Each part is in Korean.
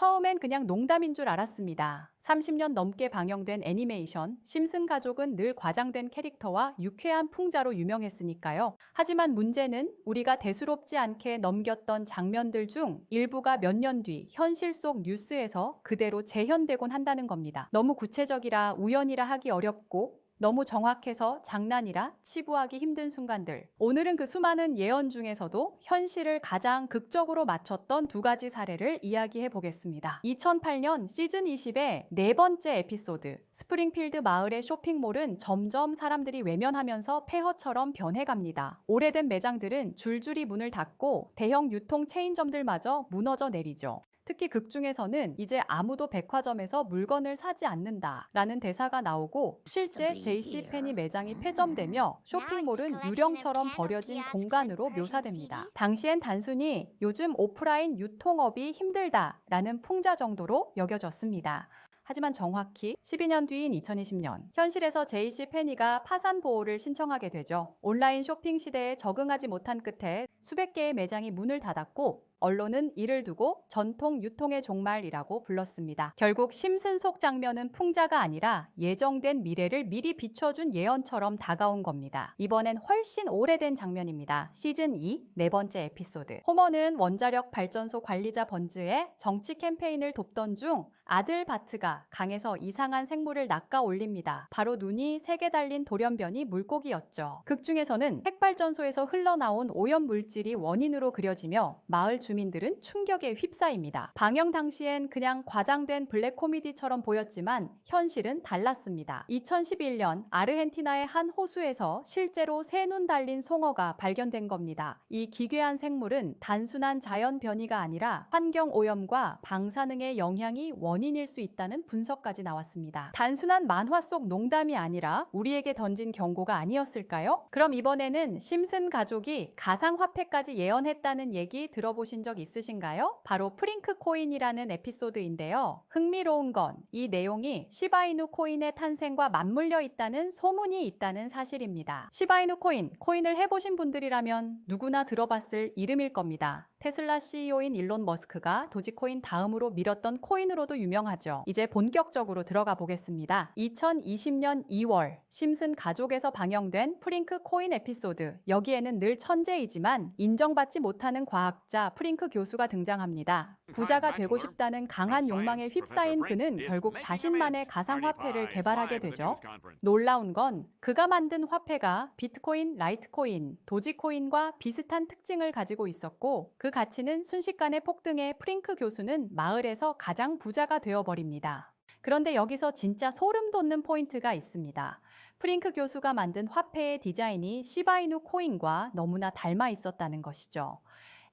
처음엔 그냥 농담인 줄 알았습니다. 30년 넘게 방영된 애니메이션 심슨 가족은 늘 과장된 캐릭터와 유쾌한 풍자로 유명했으니까요. 하지만 문제는 우리가 대수롭지 않게 넘겼던 장면들 중 일부가 몇 년 뒤 현실 속 뉴스에서 그대로 재현되곤 한다는 겁니다. 너무 구체적이라 우연이라 하기 어렵고 너무 정확해서 장난이라 치부하기 힘든 순간들. 오늘은 그 수많은 예언 중에서도 현실을 가장 극적으로 맞췄던 두 가지 사례를 이야기해 보겠습니다. 2008년 시즌 20의 네 번째 에피소드. 스프링필드 마을의 쇼핑몰은 점점 사람들이 외면하면서 폐허처럼 변해갑니다. 오래된 매장들은 줄줄이 문을 닫고 대형 유통 체인점들마저 무너져 내리죠. 특히 극 중에서는 이제 아무도 백화점에서 물건을 사지 않는다 라는 대사가 나오고 실제 JCPenney 매장이 폐점되며 쇼핑몰은 유령처럼 버려진 공간으로 묘사됩니다. 당시엔 단순히 요즘 오프라인 유통업이 힘들다 라는 풍자 정도로 여겨졌습니다. 하지만 정확히 12년 뒤인 2020년 현실에서 JCPenney가 파산 보호를 신청하게 되죠. 온라인 쇼핑 시대에 적응하지 못한 끝에 수백 개의 매장이 문을 닫았고 언론은 이를 두고 전통 유통의 종말이라고 불렀습니다. 결국 심슨 속 장면은 풍자가 아니라 예정된 미래를 미리 비춰준 예언처럼 다가온 겁니다. 이번엔 훨씬 오래된 장면입니다. 시즌 2 네 번째 에피소드. 호머는 원자력 발전소 관리자 번즈의 정치 캠페인을 돕던 중 아들 바트가 강에서 이상한 생물을 낚아 올립니다. 바로 눈이 3개 달린 돌연변이 물고기였죠. 극 중에서는 핵발전소에서 흘러나온 오염 물질이 원인으로 그려지며 마을 주민들은 충격에 휩싸입니다. 방영 당시엔 그냥 과장된 블랙 코미디처럼 보였지만 현실은 달랐습니다. 2011년 아르헨티나의 한 호수에서 실제로 새 눈 달린 송어가 발견된 겁니다. 이 기괴한 생물은 단순한 자연 변이가 아니라 환경 오염과 방사능의 영향이 원인일 수 있다는 분석까지 나왔습니다. 단순한 만화 속 농담이 아니라 우리에게 던진 경고가 아니었을까요? 그럼 이번에는 심슨 가족이 가상화폐까지 예언했다는 얘기 들어보신 적 있으신가요? 바로 프링크 코인이라는 에피소드인데요. 흥미로운 건 이 내용이 시바이누 코인의 탄생과 맞물려 있다는 소문이 있다는 사실입니다. 시바이누 코인을 해보신 분들이라면 누구나 들어봤을 이름일 겁니다. 테슬라 CEO인 일론 머스크가 도지코인 다음으로 밀었던 코인으로도 유명하죠. 이제 본격적으로 들어가 보겠습니다. 2020년 2월 심슨 가족에서 방영된 프링크 코인 에피소드. 여기에는 늘 천재이지만 인정받지 못하는 과학자 프링크 교수가 등장합니다. 부자가 되고 싶다는 강한 욕망에 휩싸인 그는 결국 자신만의 가상화폐를 개발하게 되죠. 놀라운 건 그가 만든 화폐가 비트코인, 라이트코인, 도지코인과 비슷한 특징을 가지고 있었고 그 가치는 순식간에 폭등해 프링크 교수는 마을에서 가장 부자가 되어버립니다. 그런데 여기서 진짜 소름 돋는 포인트가 있습니다. 프링크 교수가 만든 화폐의 디자인이 시바이누 코인과 너무나 닮아 있었다는 것이죠.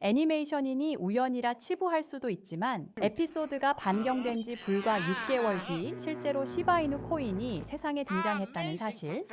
애니메이션이니 우연이라 치부할 수도 있지만 에피소드가 반경된 지 불과 6개월 뒤 실제로 시바이누 코인이 세상에 등장했다는 사실.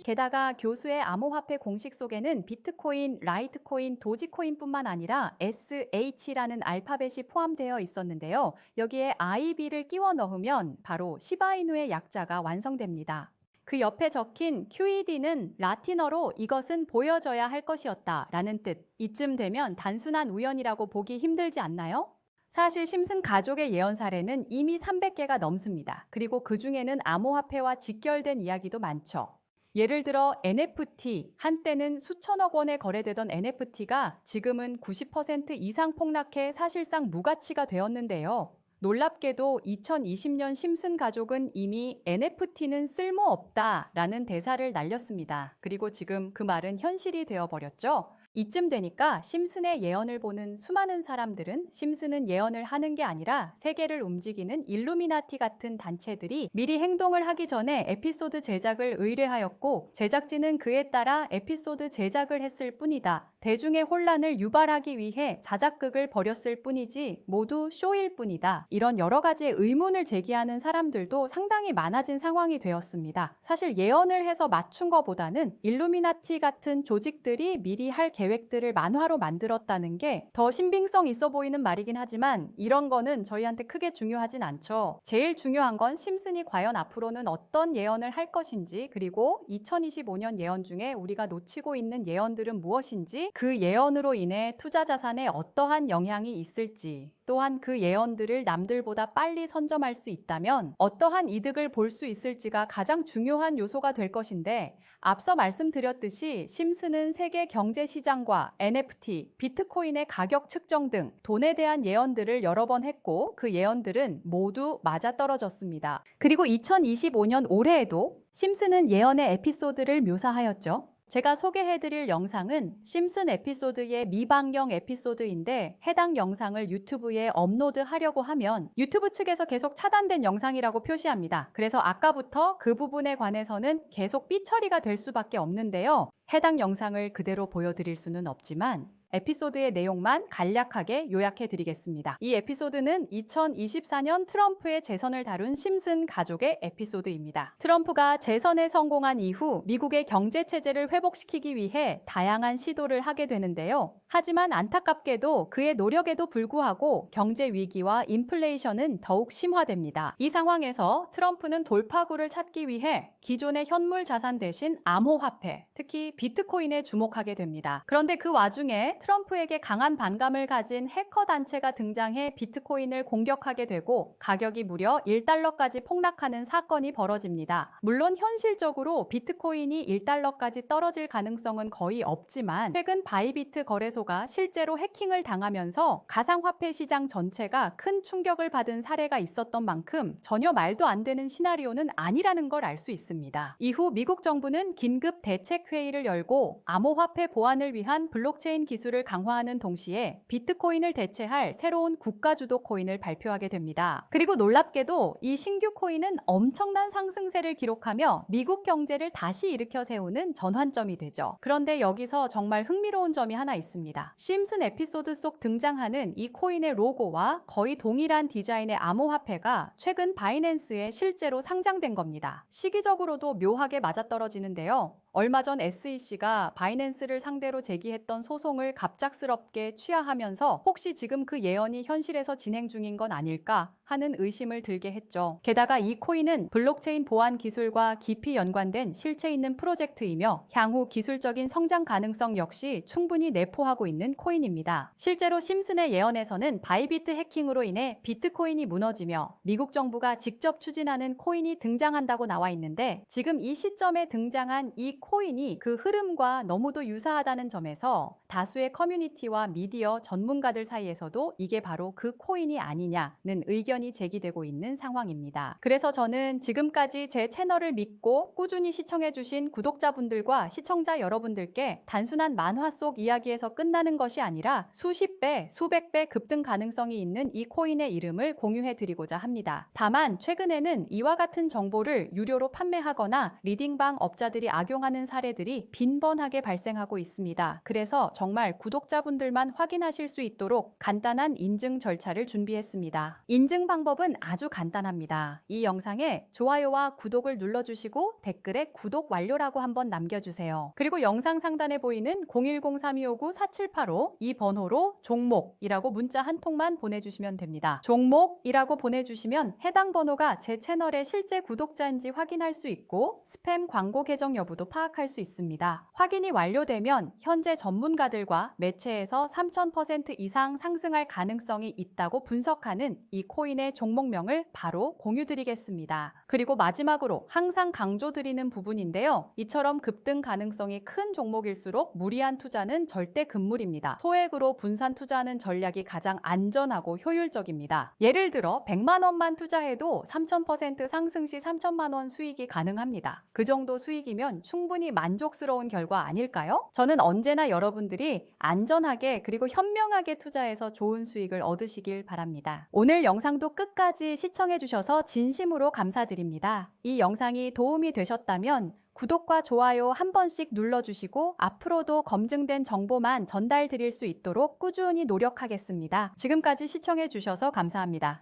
게다가 교수의 암호화폐 공식 속에는 비트코인, 라이트코인, 도지코인뿐만 아니라 SH라는 알파벳이 포함되어 있었는데요. 여기에 IB를 끼워 넣으면 바로 시바이누의 약자가 완성됩니다. 그 옆에 적힌 QED는 라틴어로 이것은 보여져야 할 것이었다 라는 뜻. 이쯤 되면 단순한 우연이라고 보기 힘들지 않나요? 사실 심슨 가족의 예언 사례는 이미 300개가 넘습니다. 그리고 그 중에는 암호화폐와 직결된 이야기도 많죠. 예를 들어 NFT, 한때는 수천억 원에 거래되던 NFT가 지금은 90% 이상 폭락해 사실상 무가치가 되었는데요. 놀랍게도 2020년 심슨 가족은 이미 NFT는 쓸모없다라는 대사를 날렸습니다. 그리고 지금 그 말은 현실이 되어버렸죠. 이쯤 되니까 심슨의 예언을 보는 수많은 사람들은 심슨은 예언을 하는 게 아니라 세계를 움직이는 일루미나티 같은 단체들이 미리 행동을 하기 전에 에피소드 제작을 의뢰하였고 제작진은 그에 따라 에피소드 제작을 했을 뿐이다. 대중의 혼란을 유발하기 위해 자작극을 벌였을 뿐이지 모두 쇼일 뿐이다. 이런 여러 가지의 의문을 제기하는 사람들도 상당히 많아진 상황이 되었습니다. 사실 예언을 해서 맞춘 것보다는 일루미나티 같은 조직들이 미리 할 계획들을 만화로 만들었다는 게 더 신빙성 있어 보이는 말이긴 하지만 이런 거는 저희한테 크게 중요하진 않죠. 제일 중요한 건 심슨이 과연 앞으로는 어떤 예언을 할 것인지 그리고 2025년 예언 중에 우리가 놓치고 있는 예언들은 무엇인지 그 예언으로 인해 투자 자산에 어떠한 영향이 있을지 또한 그 예언들을 남들보다 빨리 선점할 수 있다면 어떠한 이득을 볼 수 있을지가 가장 중요한 요소가 될 것인데, 앞서 말씀드렸듯이 심슨은 세계 경제 시장과 NFT, 비트코인의 가격 측정 등 돈에 대한 예언들을 여러 번 했고, 그 예언들은 모두 맞아떨어졌습니다. 그리고 2025년 올해에도 심슨은 예언의 에피소드를 묘사하였죠. 제가 소개해드릴 영상은 심슨 에피소드의 미방영 에피소드인데, 해당 영상을 유튜브에 업로드하려고 하면 유튜브 측에서 계속 차단된 영상이라고 표시합니다. 그래서 아까부터 그 부분에 관해서는 계속 삐처리가 될 수밖에 없는데요. 해당 영상을 그대로 보여드릴 수는 없지만 에피소드의 내용만 간략하게 요약해 드리겠습니다. 이 에피소드는 2024년 트럼프의 재선을 다룬 심슨 가족의 에피소드입니다. 트럼프가 재선에 성공한 이후 미국의 경제 체제를 회복시키기 위해 다양한 시도를 하게 되는데요. 하지만 안타깝게도 그의 노력에도 불구하고 경제 위기와 인플레이션은 더욱 심화됩니다. 이 상황에서 트럼프는 돌파구를 찾기 위해 기존의 현물 자산 대신 암호화폐, 특히 비트코인에 주목하게 됩니다. 그런데 그 와중에 트럼프에게 강한 반감을 가진 해커 단체가 등장해 비트코인을 공격하게 되고 가격이 무려 1달러까지 폭락하는 사건이 벌어집니다. 물론 현실적으로 비트코인이 1달러까지 떨어질 가능성은 거의 없지만, 최근 바이비트 거래소가 실제로 해킹을 당하면서 가상화폐 시장 전체가 큰 충격을 받은 사례가 있었던 만큼 전혀 말도 안 되는 시나리오는 아니라는 걸 알 수 있습니다. 이후 미국 정부는 긴급 대책 회의를 열고 암호화폐 보안을 위한 블록체인 기술을 강화하는 동시에 비트코인을 대체할 새로운 국가주도 코인을 발표하게 됩니다. 그리고 놀랍게도 이 신규 코인은 엄청난 상승세를 기록하며 미국 경제를 다시 일으켜 세우는 전환점이 되죠. 그런데 여기서 정말 흥미로운 점이 하나 있습니다. 심슨 에피소드 속 등장하는 이 코인의 로고와 거의 동일한 디자인의 암호화폐가 최근 바이낸스에 실제로 상장된 겁니다. 시기적으로도 묘하게 맞아떨어지는데요. 얼마 전 SEC가 바이낸스를 상대로 제기했던 소송을 갑작스럽게 취하하면서 혹시 지금 그 예언이 현실에서 진행 중인 건 아닐까 하는 의심을 들게 했죠. 게다가 이 코인은 블록체인 보안 기술과 깊이 연관된 실체 있는 프로젝트이며 향후 기술적인 성장 가능성 역시 충분히 내포하고 있는 코인입니다. 실제로 심슨의 예언에서는 바이비트 해킹으로 인해 비트코인이 무너지며 미국 정부가 직접 추진하는 코인이 등장한다고 나와 있는데, 지금 이 시점에 등장한 이 코인이 그 흐름과 너무도 유사하다는 점에서 다수의 커뮤니티와 미디어 전문가들 사이에서도 이게 바로 그 코인이 아니냐는 의견이 제기되고 있는 상황입니다. 그래서 저는 지금까지 제 채널을 믿고 꾸준히 시청해주신 구독자분들과 시청자 여러분들께 단순한 만화 속 이야기에서 끝나는 것이 아니라 수십 배, 수백 배 급등 가능성이 있는 이 코인의 이름을 공유해드리고자 합니다. 다만 최근에는 이와 같은 정보를 유료로 판매하거나 리딩방 업자들이 악용하는 사례들이 빈번하게 발생하고 있습니다. 그래서 정말 구독자분들만 확인하실 수 있도록 간단한 인증 절차를 준비했습니다. 인증 방법은 아주 간단합니다. 이 영상에 좋아요와 구독을 눌러주시고 댓글에 구독 완료라고 한번 남겨주세요. 그리고 영상 상단에 보이는 010-3259-4785 이 번호로 종목이라고 문자 한 통만 보내주시면 됩니다. 종목이라고 보내주시면 해당 번호가 제 채널의 실제 구독자인지 확인할 수 있고 스팸 광고 계정 여부도 파악할 수 있습니다. 확인이 완료되면 현재 전문가들과 매체에서 3000% 이상 상승할 가능성이 있다고 분석하는 이 코인의 종목명을 바로 공유드리겠습니다. 그리고 마지막으로 항상 강조드리는 부분인데요. 이처럼 급등 가능성이 큰 종목일수록 무리한 투자는 절대 금물입니다. 소액으로 분산 투자하는 전략이 가장 안전하고 효율적입니다. 예를 들어 100만 원만 투자해도 3000% 상승 시 3천만 원 수익이 가능합니다. 그 정도 수익이면 충분히 만족스러운 결과 아닐까요? 저는 언제나 여러분들이 안전하게 그리고 현명하게 투자해서 좋은 수익을 얻으시길 바랍니다. 오늘 영상도 끝까지 시청해주셔서 진심으로 감사드립니다. 이 영상이 도움이 되셨다면 구독과 좋아요 한 번씩 눌러주시고 앞으로도 검증된 정보만 전달드릴 수 있도록 꾸준히 노력하겠습니다. 지금까지 시청해주셔서 감사합니다.